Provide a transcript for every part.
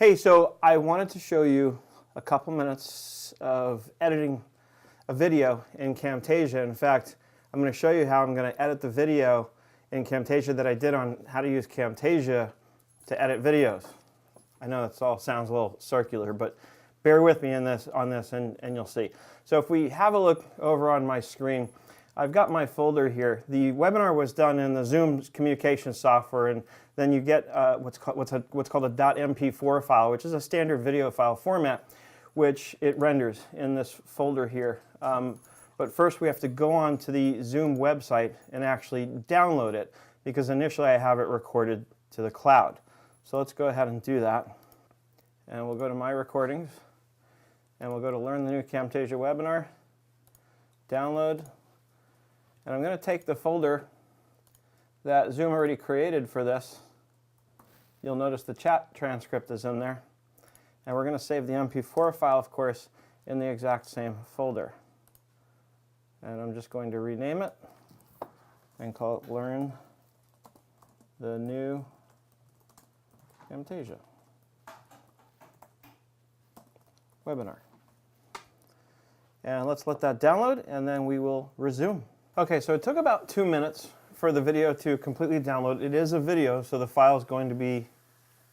Hey, so I wanted to show you a couple minutes of editing a video in Camtasia. In fact, I'm going to show you how I'm going to edit the video in Camtasia that I did on how to use Camtasia to edit videos. I know that all sounds a little circular, but bear with me on this and you'll see. So if we have a look over on my screen, I've got my folder here. The webinar was done in the Zoom communication software, and then you get what's called a .mp4 file, which is a standard video file format, which it renders in this folder here. But first we have to go on to the Zoom website and actually download it, because initially I have it recorded to the cloud. So let's go ahead and do that. And we'll go to My Recordings, and we'll go to Learn the New Camtasia Webinar, Download. And I'm going to take the folder that Zoom already created for this. You'll notice the chat transcript is in there. And we're going to save the MP4 file, of course, in the exact same folder. And I'm just going to rename it and call it Learn the New Camtasia Webinar. And let's let that download, and then we will resume. Okay, so it took about 2 minutes for the video to completely download. It is a video, so the file is going to be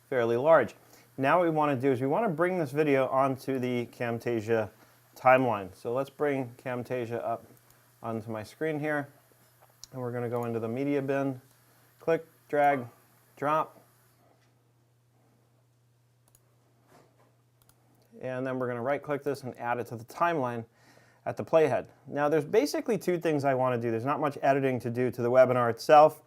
fairly large. Now what we want to do is we want to bring this video onto the Camtasia timeline. So let's bring Camtasia up onto my screen here, and we're going to go into the media bin, click, drag, drop, and then we're going to right click this and add it to the timeline at the playhead. Now there's basically two things I want to do. There's not much editing to do to the webinar itself,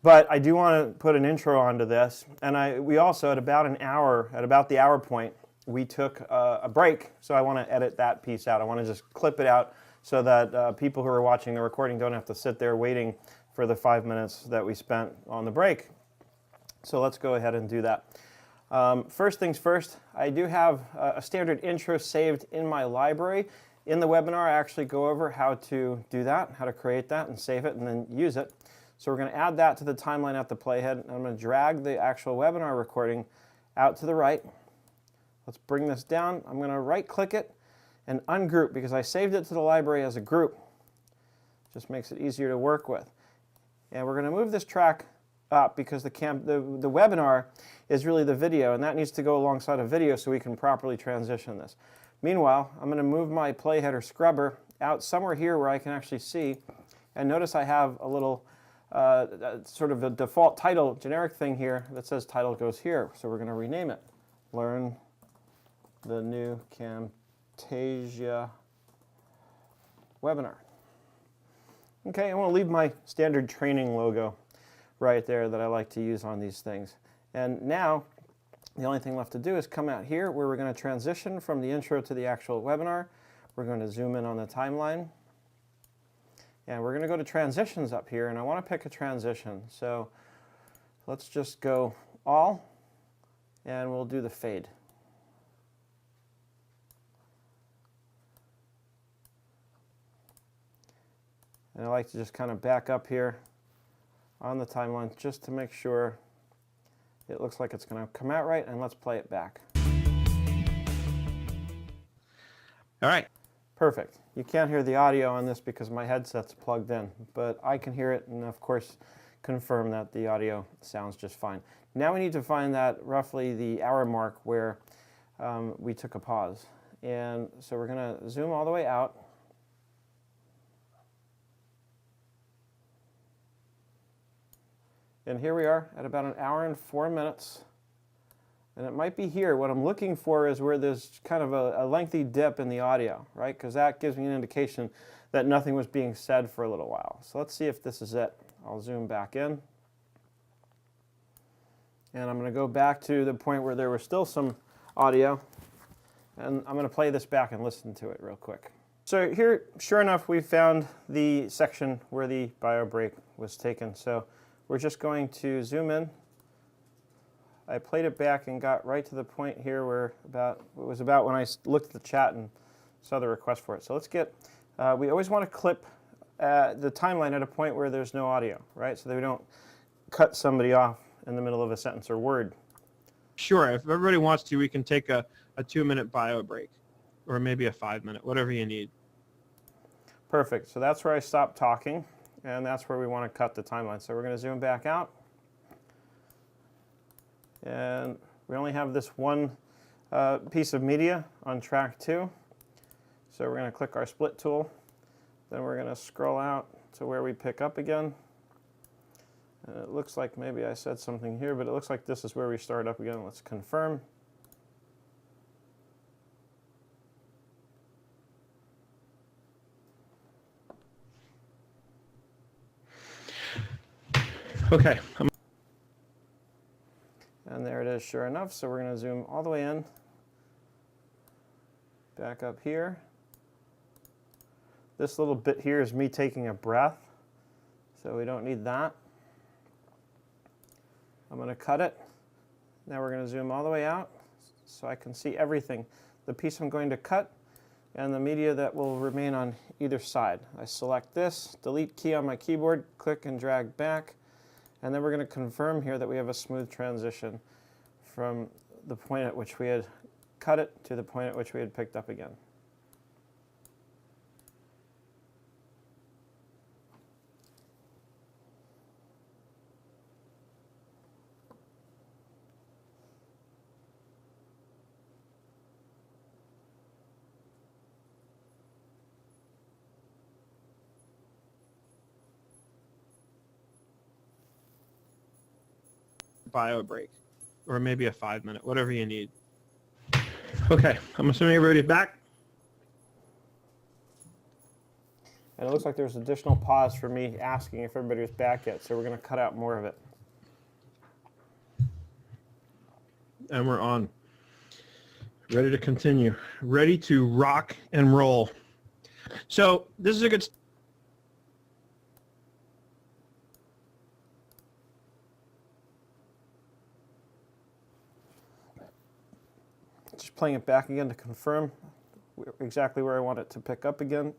but I do want to put an intro onto this. And we also, at about the hour point, we took a break, so I want to edit that piece out. I want to just clip it out so that people who are watching the recording don't have to sit there waiting for the 5 minutes that we spent on the break. So let's go ahead and do that. First things first, I do have a standard intro saved in my library. In the webinar, I actually go over how to do that, how to create that and save it and then use it. So we're going to add that to the timeline at the playhead. I'm going to drag the actual webinar recording out to the right. Let's bring this down. I'm going to right click it and ungroup, because I saved it to the library as a group. Just makes it easier to work with. And we're going to move this track up, because the webinar is really the video, and that needs to go alongside a video so we can properly transition this. Meanwhile, I'm going to move my playheader scrubber out somewhere here where I can actually see, and notice I have a little sort of a default title generic thing here that says title goes here. So we're going to rename it Learn the New Camtasia Webinar. Okay, I want to leave my standard training logo right there that I like to use on these things. And now the only thing left to do is come out here where we're going to transition from the intro to the actual webinar. We're going to zoom in on the timeline. And we're going to go to transitions up here, and I want to pick a transition. So let's just go all, and we'll do the fade. And I like to just kind of back up here on the timeline just to make sure it looks like it's going to come out right, and let's play it back. All right. Perfect. You can't hear the audio on this because my headset's plugged in, but I can hear it and of course confirm that the audio sounds just fine. Now we need to find that roughly the hour mark where we took a pause. And so we're going to zoom all the way out. And here we are at about 1 hour and 4 minutes. And it might be here. What I'm looking for is where there's kind of a lengthy dip in the audio, right? Because that gives me an indication that nothing was being said for a little while. So let's see if this is it. I'll zoom back in. And I'm going to go back to the point where there was still some audio. And I'm going to play this back and listen to it real quick. So here, sure enough, we found the section where the bio break was taken. So we're just going to zoom in. I played it back and got right to the point here where it was about when I looked at the chat and saw the request for it. So let's get, we always want to clip the timeline at a point where there's no audio, right? So that we don't cut somebody off in the middle of a sentence or word. Sure, if everybody wants to, we can take a 2-minute bio break, or maybe a 5-minute, whatever you need. Perfect. So that's where I stopped talking, and that's where we want to cut the timeline. So we're going to zoom back out. And we only have this one piece of media on track 2. So we're going to click our split tool. Then we're going to scroll out to where we pick up again. And it looks like maybe I said something here, but it looks like this is where we start up again. Let's confirm. Okay. And there it is, sure enough. So we're going to zoom all the way in. Back up here. This little bit here is me taking a breath, so we don't need that. I'm going to cut it. Now we're going to zoom all the way out so I can see everything. The piece I'm going to cut and the media that will remain on either side. I select this, delete key on my keyboard, click and drag back, and then we're going to confirm here that we have a smooth transition from the point at which we had cut it to the point at which we had picked up again. Bio break, or maybe a 5-minute, whatever you need. Okay, I'm assuming everybody's back. And it looks like there's additional pause for me asking if everybody was back yet, so we're going to cut out more of it. And we're on. Ready to continue. Ready to rock and roll. So this is a good Just playing it back again to confirm exactly where I want it to pick up again.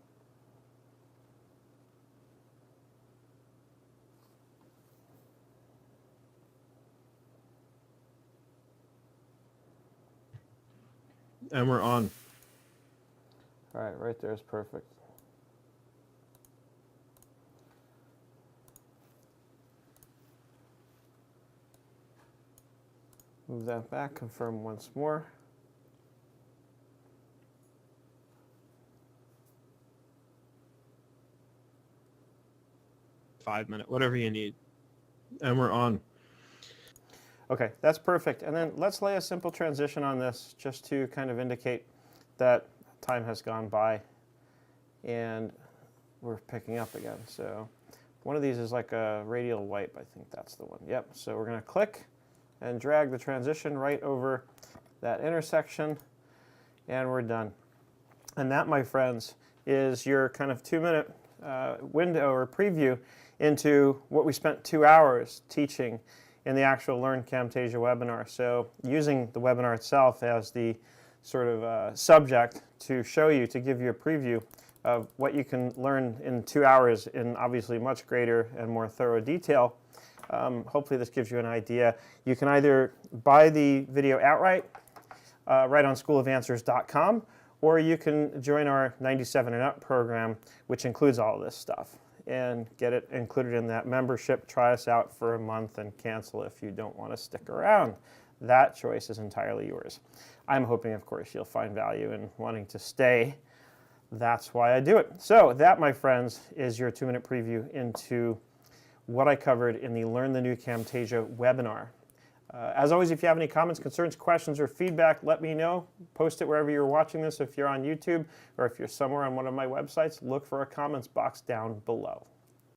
and we're on. All right, right there is perfect. Move that back, confirm once more. Five-minute, whatever you need. And we're on. Okay, that's perfect. And then let's lay a simple transition on this just to kind of indicate that time has gone by and we're picking up again. So one of these is like a radial wipe. I think that's the one. Yep. So we're going to click and drag the transition right over that intersection and we're done. And that, my friends, is your kind of 2-minute window or preview into what we spent 2 hours teaching in the actual Learn Camtasia webinar. So using the webinar itself as the sort of subject to show you, to give you a preview of what you can learn in 2 hours in obviously much greater and more thorough detail. Hopefully this gives you an idea. You can either buy the video outright right on schoolofanswers.com, or you can join our 97 and up program, which includes all of this stuff, and get it included in that membership. Try us out for a month and cancel if you don't want to stick around. That choice is entirely yours. I'm hoping, of course, you'll find value in wanting to stay. That's why I do it. So that, my friends, is your 2-minute preview into what I covered in the Learn the New Camtasia webinar. As always, if you have any comments, concerns, questions, or feedback, let me know. Post it wherever you're watching this. If you're on YouTube or if you're somewhere on one of my websites, look for a comments box down below.